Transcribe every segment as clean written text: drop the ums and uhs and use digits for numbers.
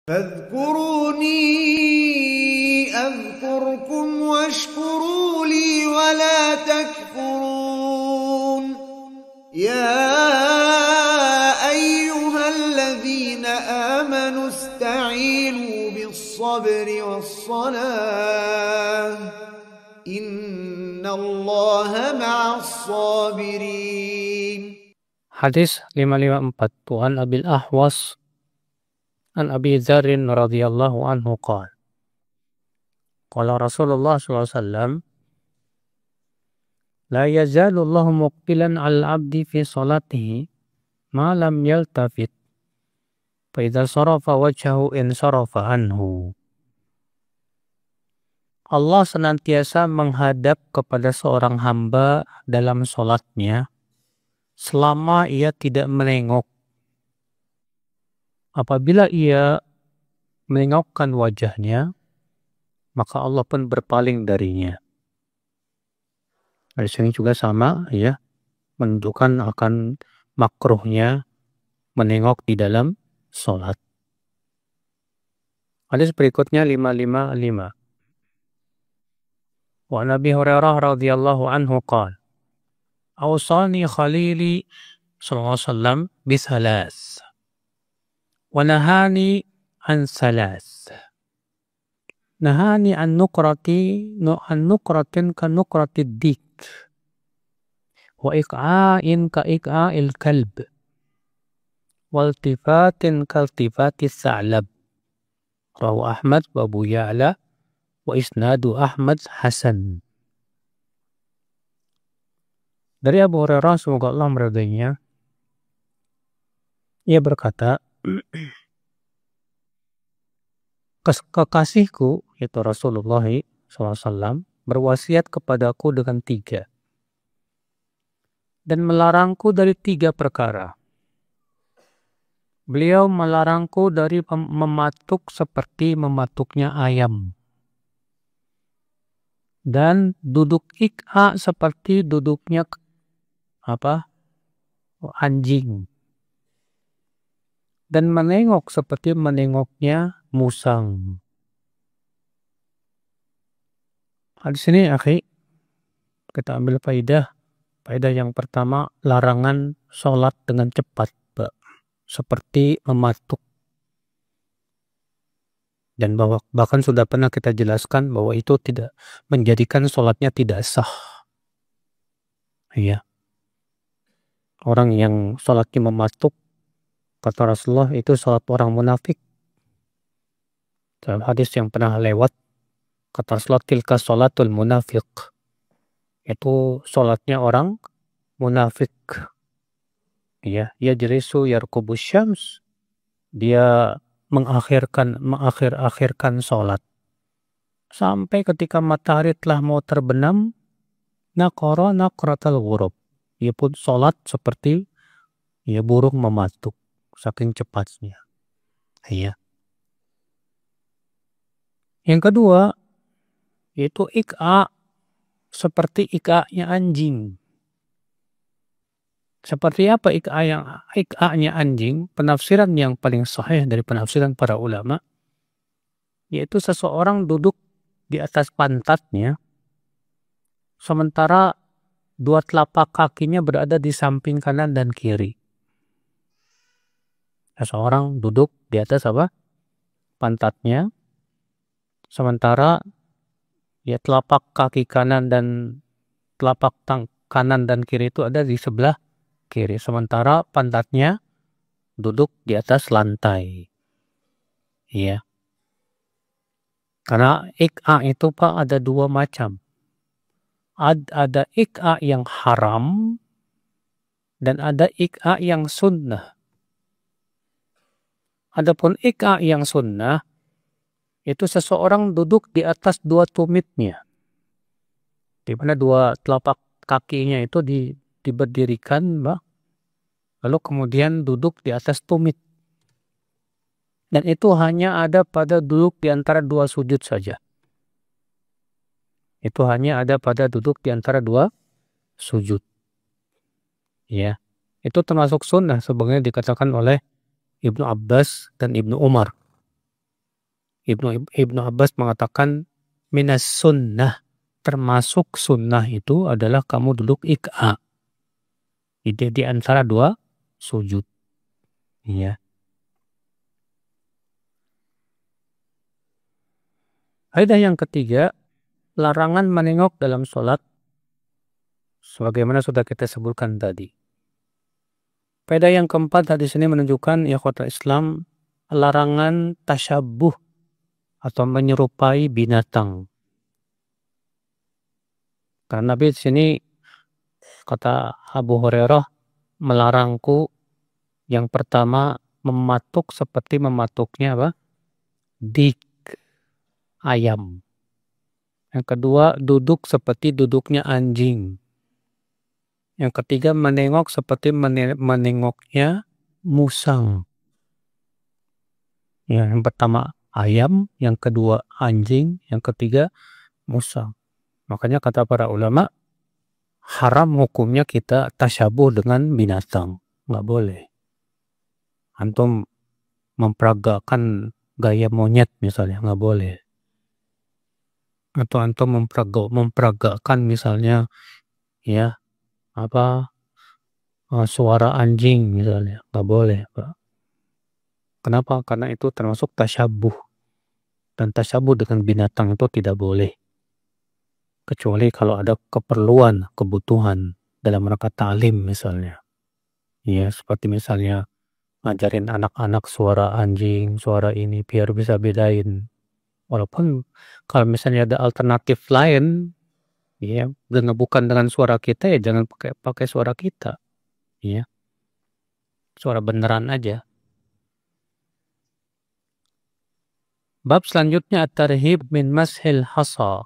فاذكروني أذكركم واشكروا لي ولا تكفرون يا أيها الذين آمنوا استعينوا بالصبر والصلاة إن الله مع الصابرين. Hadis 554 Tuhan Abil Ahwas an Abi Dzarrin radhiyallahu anhu qala Rasulullah sallallahu alaihi wasallam la yazalu Allahu muqbilan 'al 'abdi fi salatihi ma lam yaltafit fa idza sarafa wajhahu in sarafa anhu. Allah senantiasa menghadap kepada seorang hamba dalam salatnya selama ia tidak menengok. Apabila ia menengokkan wajahnya, maka Allah pun berpaling darinya. Di sini juga sama, ya, menunjukkan akan makruhnya menengok di dalam sholat. Hadis berikutnya 555. Wa Nabi Hurairah radhiyallahu anhu qala Awsani khalili sallallahu alaihi wasallam bisalas wa nahani an salas. Nahani an nukratin ka nukratid dik wa iqa'in ka iqa'il kalb waltifatin kaltifatis sa'lab. Rawahu Ahmad wa Abu Ya'la wa isnadu Ahmad hasan. Dari Abu Hurairah semoga Allah meridainya, ia berkata, kekasihku yaitu Rasulullah SAW berwasiat kepadaku dengan 3 dan melarangku dari 3 perkara. Beliau melarangku dari mematuk seperti mematuknya ayam dan duduk ik'a seperti duduknya anjing dan menengok seperti menengoknya musang. Hadis ini kita ambil faedah yang pertama, larangan sholat dengan cepat, seperti mematuk. Dan bahkan sudah pernah kita jelaskan bahwa itu tidak menjadikan sholatnya tidak sah. Iya. Orang yang sholatnya mematuk, kata Rasulullah, itu sholat orang munafik. Dalam hadis yang pernah lewat, kata Rasulullah, tilka sholatul munafik. Itu sholatnya orang munafik. Ya, yajrisu yarkubus syams. Dia mengakhirkan sholat. Sampai ketika matahari telah mau terbenam, naqara naqratal ghurub. Ia pun sholat seperti burung mematuk. Saking cepatnya. Iya. Yang kedua, yaitu ik'a, seperti ika'nya anjing. Seperti apa ika'nya anjing? Penafsiran yang paling sahih dari penafsiran para ulama, yaitu seseorang duduk di atas pantatnya, sementara 2 telapak kakinya berada di samping kanan dan kiri. Seseorang duduk di atas pantatnya, sementara telapak kaki kanan dan telapak kanan dan kiri itu ada di sebelah kiri, sementara pantatnya duduk di atas lantai. Iya. Karena ik'a itu Pak ada 2 macam. Ada ik'a yang haram dan ada ik'a yang sunnah. Adapun ik'a yang sunnah itu seseorang duduk di atas 2 tumitnya, di mana 2 telapak kakinya itu diberdirikan, lalu kemudian duduk di atas tumit. Dan itu hanya ada pada duduk di antara 2 sujud saja. Itu hanya ada pada duduk di antara 2 sujud. Ya. Itu termasuk sunnah sebenarnya dikatakan oleh Ibnu Abbas dan Ibnu Umar. Ibnu Abbas mengatakan minas sunnah, termasuk sunnah itu adalah kamu duduk ik'a. Di antara dua sujud. Ya. Faedah yang ketiga, larangan menengok dalam sholat sebagaimana sudah kita sebutkan tadi. Faedah yang keempat hadis ini menunjukkan ikhwatul Islam larangan tasyabuh atau menyerupai binatang. Karena Nabi di sini kata Abu Hurairah melarangku yang pertama mematuk seperti mematuknya apa? Dik ayam. Yang kedua duduk seperti duduknya anjing. Yang ketiga menengok seperti menengoknya musang. Ya, yang pertama ayam, yang kedua anjing, yang ketiga musang. Makanya kata para ulama haram hukumnya kita tasyabuh dengan binatang. Nggak boleh. Antum memperagakan gaya monyet misalnya, nggak boleh. Atau antum memperagakan misalnya ya suara anjing misalnya, nggak boleh, Pak. Kenapa? Karena itu termasuk tasyabuh, dan tasyabuh dengan binatang itu tidak boleh, kecuali kalau ada keperluan, kebutuhan dalam rangka ta'lim misalnya. Ya, seperti misalnya ngajarin anak-anak suara anjing, suara ini biar bisa bedain. Walaupun kalau misalnya ada alternatif lain, ya, bukan dengan suara kita, ya jangan pakai suara kita. Ya. Suara beneran aja. Bab selanjutnya at-tarhib min mashil hasa.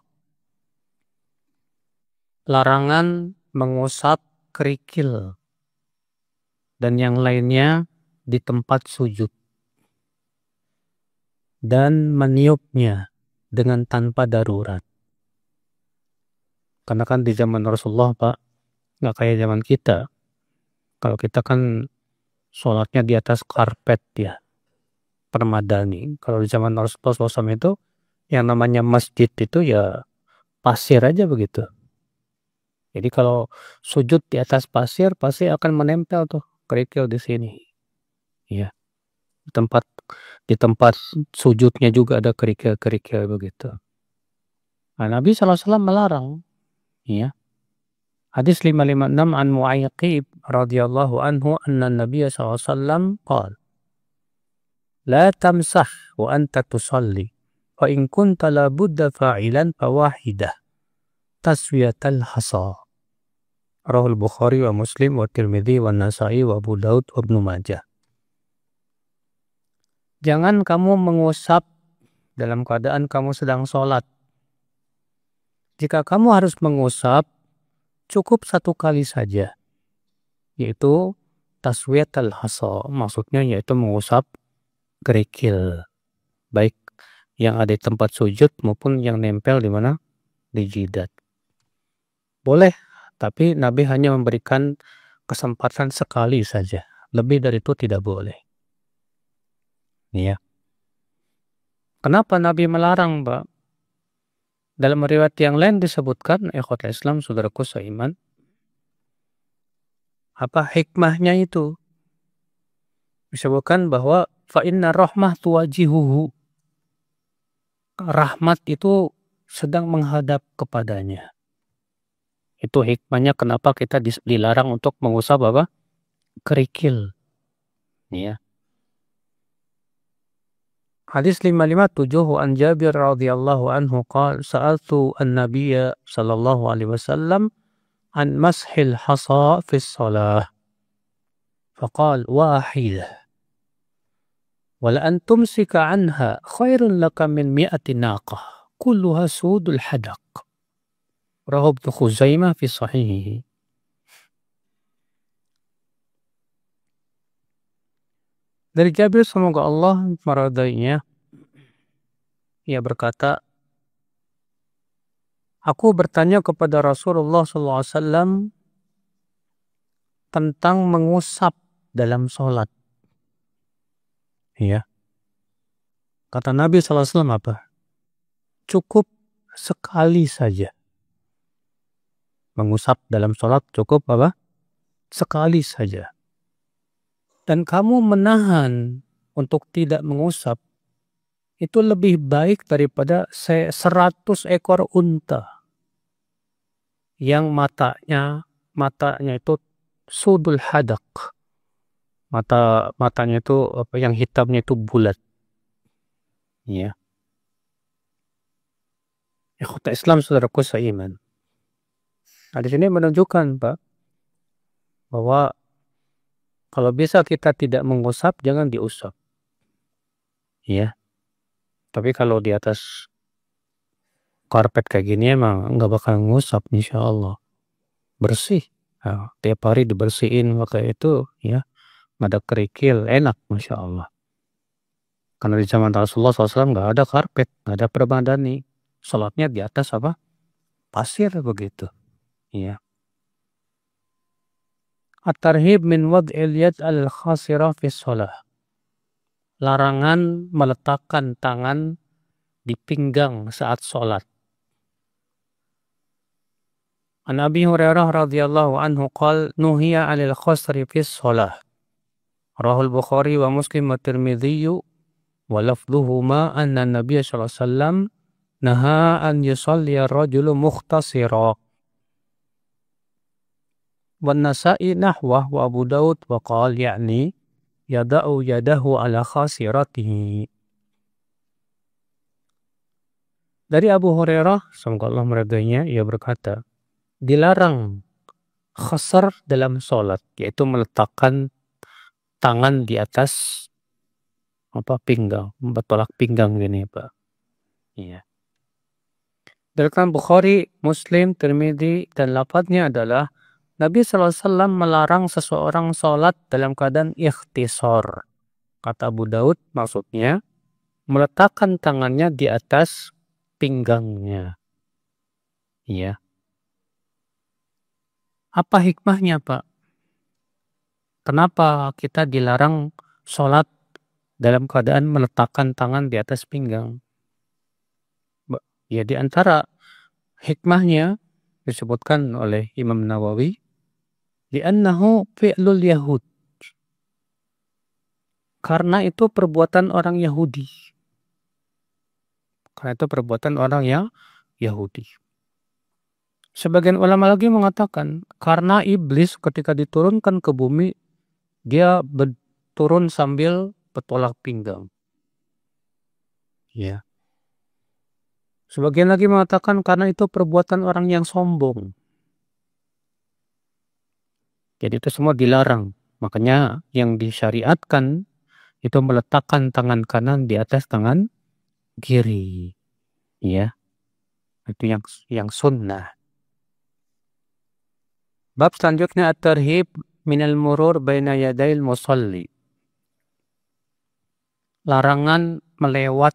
Larangan mengusap kerikil dan yang lainnya di tempat sujud. Dan meniupnya dengan tanpa darurat. Karena kan di zaman Rasulullah, Pak, nggak kayak zaman kita. Kalau kita kan sholatnya di atas karpet ya, permadani. Kalau di zaman Rasulullah SAW itu yang namanya masjid itu ya pasir aja begitu. Jadi kalau sujud di atas pasir pasti akan menempel tuh kerikil di sini. Ya. Di tempat sujudnya juga ada kerikil-kerikil begitu. Nah, Nabi SAW melarang. Ya. Hadis 556 an Mu'ayyaqib radhiyallahu anhu anna Nabiya SAW qala la tamsah wa anta tusalli fa in kunta la budda fa'ilan fa wahidah taswiyatal hasa. Rawahul Bukhari wa Muslim wa Tirmidzi wa Nasa'i wa Abu Daud wa Ibnu Majah. Jangan kamu mengusap dalam keadaan kamu sedang sholat. Jika kamu harus mengusap, cukup satu kali saja, yaitu taswiyatul hasa. Maksudnya yaitu mengusap kerikil, baik yang ada di tempat sujud maupun yang nempel di mana? Di jidat. Boleh, tapi Nabi hanya memberikan kesempatan sekali saja. Lebih dari itu tidak boleh. Ya. Kenapa Nabi melarang, Pak? Dalam riwayat yang lain disebutkan, ikhwatul Islam, saudaraku seiman, apa hikmahnya itu? Disebutkan bahwa fa inna rahmah tuwajihuhu. Rahmat itu sedang menghadap kepadanya. Itu hikmahnya kenapa kita dilarang untuk mengusap apa? Kerikil. Ya. Hadis 557 an Jabir radhiyallahu anhu qala sa'altu an-nabiyya sallallahu alaihi wasallam an mashil hasa fi shalah. Faqala wahidah. Wala an tumsika anha khairun laka min mi'ati naqah kulluha sudul hadaq. Rawahu Ibnu Khuzaimah fi sahihihi. Dari Jabir, semoga Allah meridainya, ia berkata, aku bertanya kepada Rasulullah SAW tentang mengusap dalam sholat. Ya. Kata Nabi SAW apa? Cukup sekali saja. Mengusap dalam sholat cukup apa? Sekali saja. Dan kamu menahan untuk tidak mengusap, itu lebih baik daripada 100 ekor unta yang matanya itu sudul hadak. Matanya itu apa, yang hitamnya itu bulat. Ya. Ikhwata Islam, saudaraku seiman. Nah, di sini menunjukkan, Pak, bahwa kalau bisa kita tidak mengusap, jangan diusap. Ya. Tapi kalau di atas karpet kayak gini emang nggak bakal ngusap, insya Allah. Bersih. Nah, tiap hari dibersihin pakai itu, ya. Nggak ada kerikil, enak, Masya Allah. Karena di zaman Rasulullah SAW nggak ada karpet, nggak ada permadani. Sholatnya di atas apa? Pasir begitu. Ya. At-tarhib min wad'il yad al-khasirah fi sholah. Larangan meletakkan tangan di pinggang saat sholat. An Abi Hurairah radhiyallahu anhu qala nuhiya 'anil khasri fi sholah. Rahul Bukhari wa Muslim wa Tirmidzi wa lafdhuhuma anna Nabiy sallallahu alaihi wasallam naha an yusalli ar-rajulu mukhtasira. Wa Nasa'i nahwa wa Abu Daud wa qala ya'ni yada'u yadahu ala khasiratihi. Dari Abu Hurairah, semoga Allah meridainya, ia berkata, dilarang khasar dalam sholat, yaitu meletakkan tangan di atas pinggang, tolak pinggang gini, Pak. Iya. Dari Bukhari, Muslim, Tirmidzi, dan lafadznya adalah Nabi SAW melarang seseorang sholat dalam keadaan ikhtisar. Kata Abu Daud, maksudnya meletakkan tangannya di atas pinggangnya. Iya. Apa hikmahnya, Pak? Kenapa kita dilarang sholat dalam keadaan meletakkan tangan di atas pinggang? Ya, di antara hikmahnya disebutkan oleh Imam Nawawi, li'annahu fi'lul Yahud. Karena itu perbuatan orang Yahudi. Karena itu perbuatan orang yang Yahudi. Sebagian ulama lagi mengatakan, karena iblis ketika diturunkan ke bumi, dia turun sambil bertolak pinggang. Ya. Sebagian lagi mengatakan karena itu perbuatan orang yang sombong. Jadi itu semua dilarang. Makanya yang disyariatkan itu meletakkan tangan kanan di atas tangan kiri. Ya. Itu yang sunnah. Bab selanjutnya at-tarhib minal murur baina yadail musalli. Larangan melewat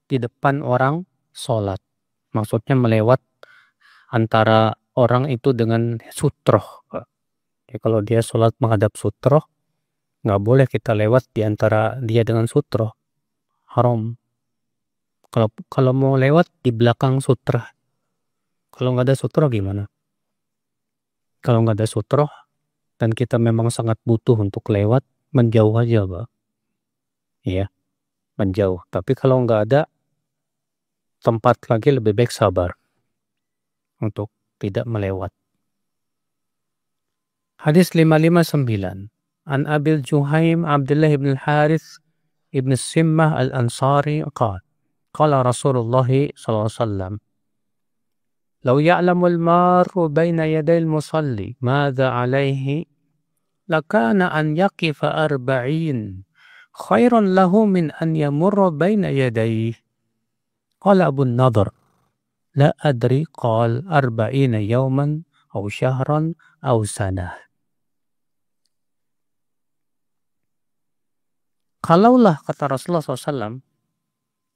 di depan orang sholat. Maksudnya melewat antara orang itu dengan sutroh. Ya, kalau dia sholat menghadap sutroh, nggak boleh kita lewat di antara dia dengan sutroh. Haram. Kalau mau lewat di belakang sutroh. Kalau nggak ada sutroh gimana? Kalau nggak ada sutroh dan kita memang sangat butuh untuk lewat, menjauh aja, Pak. Ya, menjauh. Tapi kalau nggak ada tempat lagi, lebih baik sabar untuk tidak melewat. Hadis 559. An Abil Juhaim Abdullah ibn al-Harith ibn Simmah al-Ansari qala Rasulullah sallallahu alaihi wasallam, "Law ya'lamu al-maru baina yaday al-musalli madza 'alayhi lakana an yaqifa 40 khairan lahu min an yamurra baina yadayhi." Qala Abu Nadhr, "La adri qal 40 yawman aw syahran aw sanah." Kalaulah, kata Rasulullah SAW,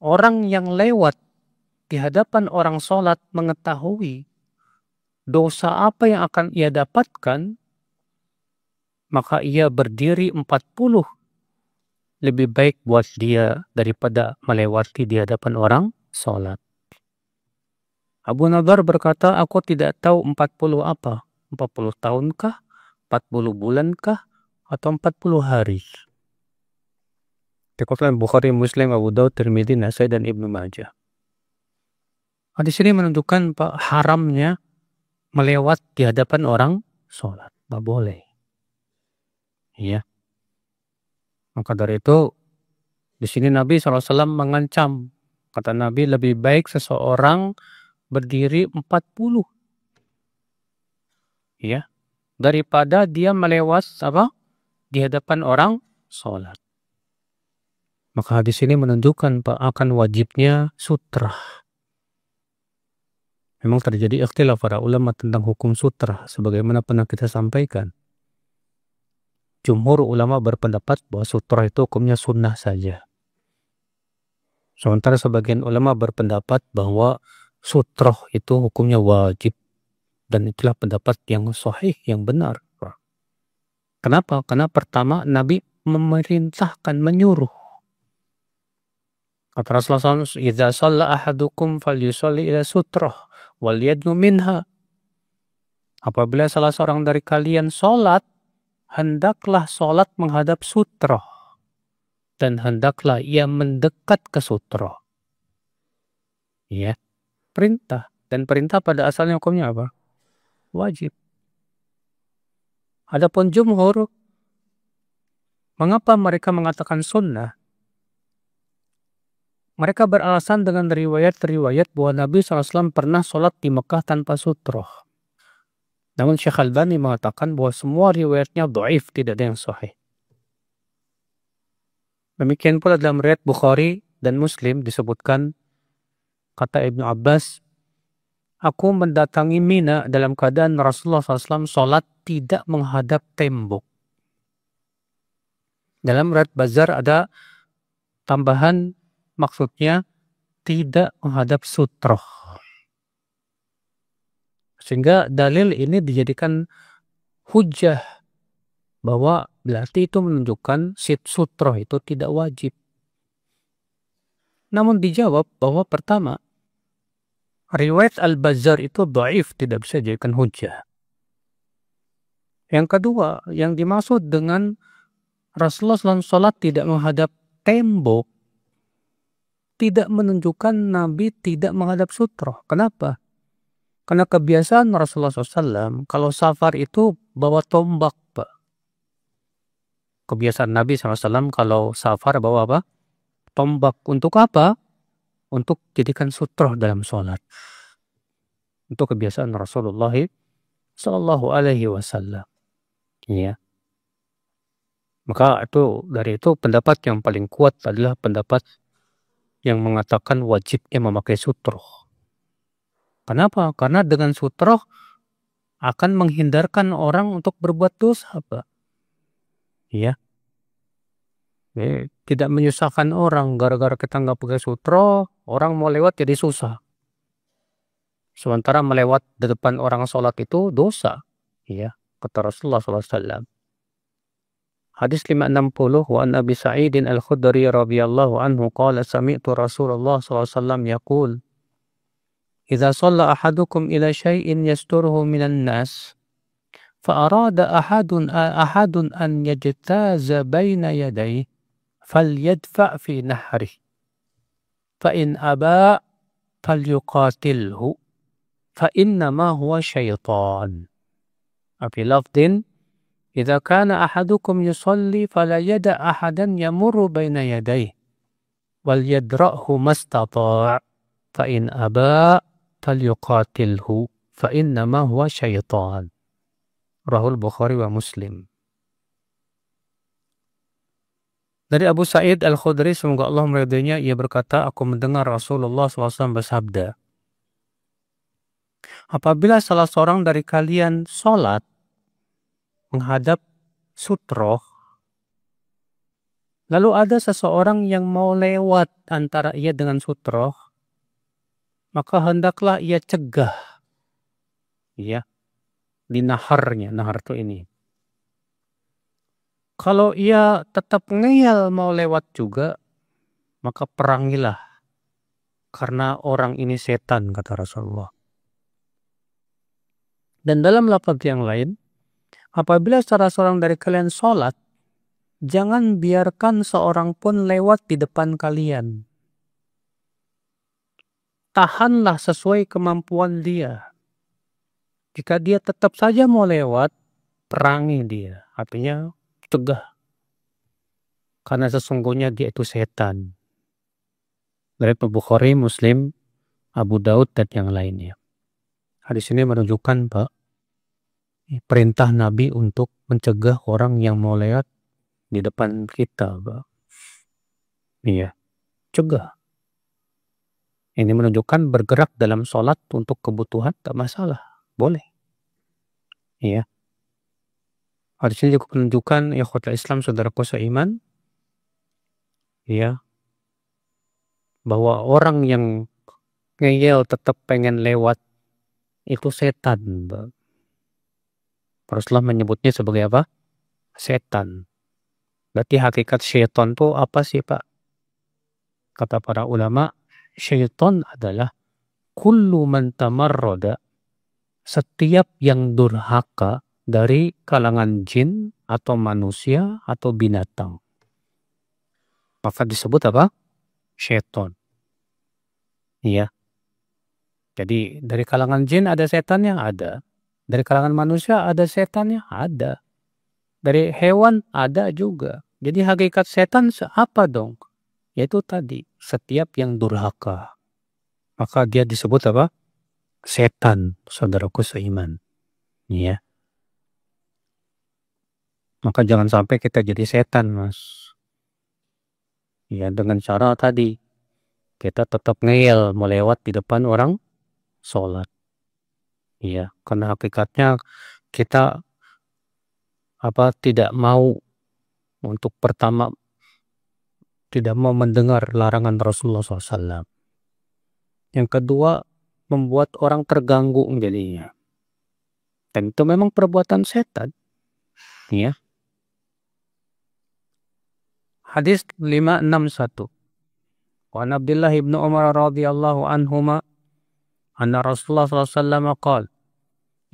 orang yang lewat di hadapan orang sholat mengetahui dosa apa yang akan ia dapatkan, maka ia berdiri 40 lebih baik buat dia daripada melewati di hadapan orang sholat. Abu Nadar berkata, aku tidak tahu 40 apa. 40 tahunkah? 40 bulankah? Atau 40 hari? Dikutip Bukhari, Muslim, Abu Daud, Tirmidzi, Nasai, dan Ibnu Majah. Hadis ini menunjukkan haramnya melewat di hadapan orang sholat. Nggak boleh. Ya. Maka dari itu, di sini Nabi SAW mengancam. Kata Nabi, lebih baik seseorang berdiri 40. Ya. Daripada dia melewat di hadapan orang sholat. Maka hadis ini menunjukkan akan wajibnya sutra. Memang terjadi ikhtilaf para ulama tentang hukum sutra, sebagaimana pernah kita sampaikan. Jumhur ulama berpendapat bahwa sutra itu hukumnya sunnah saja. Sementara sebagian ulama berpendapat bahwa sutra itu hukumnya wajib. Dan itulah pendapat yang sahih, yang benar. Kenapa? Karena pertama Nabi memerintahkan, menyuruh. Kata Rasulullah SAW, "Idza shalla ahadukum falyusalli ila sutrah wal yadnu minha." Apabila salah seorang dari kalian sholat, hendaklah sholat menghadap sutrah. Dan hendaklah ia mendekat ke sutrah. Ya, perintah. Dan perintah pada asalnya hukumnya apa? Wajib. Adapun jumhur, mengapa mereka mengatakan sunnah? Mereka beralasan dengan riwayat-riwayat bahwa Nabi SAW pernah sholat di Mekah tanpa sutroh. Namun Syekh Albani mengatakan bahwa semua riwayatnya dhaif, tidak ada yang sahih. Demikian pula dalam riwayat Bukhari dan Muslim disebutkan, kata Ibnu Abbas, aku mendatangi Mina dalam keadaan Rasulullah SAW sholat tidak menghadap tembok. Dalam riwayat Bazar ada tambahan, maksudnya tidak menghadap sutroh. Sehingga dalil ini dijadikan hujah bahwa berarti itu menunjukkan sutroh itu tidak wajib. Namun dijawab bahwa pertama, riwayat Al-Bazzar itu dhaif, tidak bisa dijadikan hujah. Yang kedua, yang dimaksud dengan Rasulullah SAW sholat tidak menghadap tembok, tidak menunjukkan Nabi tidak menghadap sutroh. Kenapa? Karena kebiasaan Rasulullah SAW kalau safar itu bawa tombak, Pak. Kebiasaan Nabi SAW kalau safar bawa apa? Tombak. Untuk apa? Untuk jadikan sutroh dalam sholat. Itu kebiasaan Rasulullah SAW. Ya. Maka dari itu pendapat yang paling kuat adalah pendapat yang mengatakan wajibnya memakai sutroh. Kenapa? Karena dengan sutroh akan menghindarkan orang untuk berbuat dosa, Pak. Ya. Tidak menyusahkan orang. Gara-gara kita nggak pakai sutroh, orang mau lewat jadi susah. Sementara melewat di depan orang sholat itu dosa. Ya. Kata Rasulullah SAW. Hadis 560, wa an Abi Sa'idin Al-Khudri radhiyallahu anhu qala sami'tu Rasulullah SAW yaqul, idza shalla ahadukum ila syai'in yasturuhu minan nas fa arada ahadun an yajtaza baina yadayhi falyadfa' fi nahrihi fa in aba falyuqatilhu fa innama huwa syaitan. Fi lafdin, idza kana ahadukum yusalli fala yada' ahadan yamurru baina yadayhi wal yadra'hu mastata' fa in aba falyuqatilhu fa innama huwa syaitan. Rahul Bukhari wa Muslim. Dari Abu Sa'id Al-Khudri, semoga Allah meridainya, ia berkata, aku mendengar Rasulullah SAW bersabda, apabila salah seorang dari kalian sholat menghadap sutroh, lalu ada seseorang yang mau lewat antara ia dengan sutroh, maka hendaklah ia cegah, ya, di naharnya. Nahar itu ini. Kalau ia tetap ngeyel mau lewat juga, maka perangilah. Karena orang ini setan, kata Rasulullah. Dan dalam lafaz yang lain, apabila salah seorang dari kalian sholat, jangan biarkan seorang pun lewat di depan kalian. Tahanlah sesuai kemampuan dia. Jika dia tetap saja mau lewat, perangi dia. Artinya cegah. Karena sesungguhnya dia itu setan. Dari Bukhari, Muslim, Abu Daud, dan yang lainnya. Hadis ini menunjukkan Pak, perintah Nabi untuk mencegah orang yang mau lewat di depan kita, Pak. Iya, cegah. Ini menunjukkan bergerak dalam sholat untuk kebutuhan tak masalah, boleh. Iya. Hadis ini juga menunjukkan ikhwatul Islam saudaraku seiman, iya, bahwa orang yang ngeyel tetap pengen lewat itu setan, Pak. Rasulullah menyebutnya sebagai apa? Setan. Berarti hakikat syaitan itu apa sih, Pak? Kata para ulama, syaitan adalah kullu man tamarrada, setiap yang durhaka dari kalangan jin atau manusia atau binatang. Maka disebut apa? Syaitan. Iya. Jadi dari kalangan jin ada setan yang ada. Dari kalangan manusia ada setan yang ada. Dari hewan ada juga. Jadi hakikat setan apa dong? Yaitu tadi, setiap yang durhaka. Maka dia disebut apa? Setan, saudaraku seiman. Iya. Maka jangan sampai kita jadi setan, Mas. Ya, dengan cara tadi kita tetap ngeyel mau lewat di depan orang sholat. Iya, karena hakikatnya kita tidak mau untuk pertama tidak mau mendengar larangan Rasulullah SAW. Yang kedua, membuat orang terganggu jadinya. Dan itu memang perbuatan setan. Ya. Hadis 561. Wa an Abdullah ibn Umar radhiyallahu anhuma anna Rasulullah sallallahu alaihi wasallam qala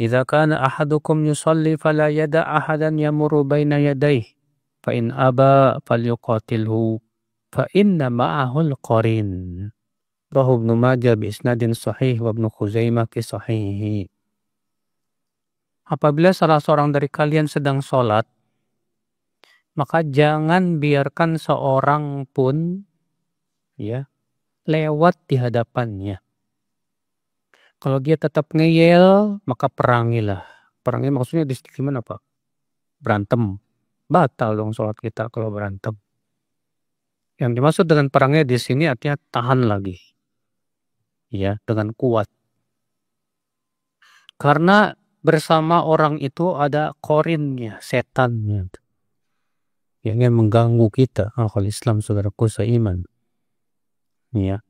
idza kana ahadukum yusalli fala yada ahadan yamurru baina yadayhi fa in aba falyuqatilhu fa inna ma'ahu al-qarin. Rawahu Ibnu Majah bi isnadin sahih wa Ibnu Khuzaimah fi sahihi. Apabila salah seorang dari kalian sedang sholat, maka jangan biarkan seorang pun ya lewat di hadapannya. Kalau dia tetap ngeyel, maka perangilah. Perangi maksudnya di gimana, Pak? Berantem. Batal dong sholat kita kalau berantem. Yang dimaksud dengan perangi di sini artinya tahan lagi. Ya, dengan kuat. Karena bersama orang itu ada korinnya, setannya. Yang ingin mengganggu kita. Akal Islam saudaraku seiman. Ya.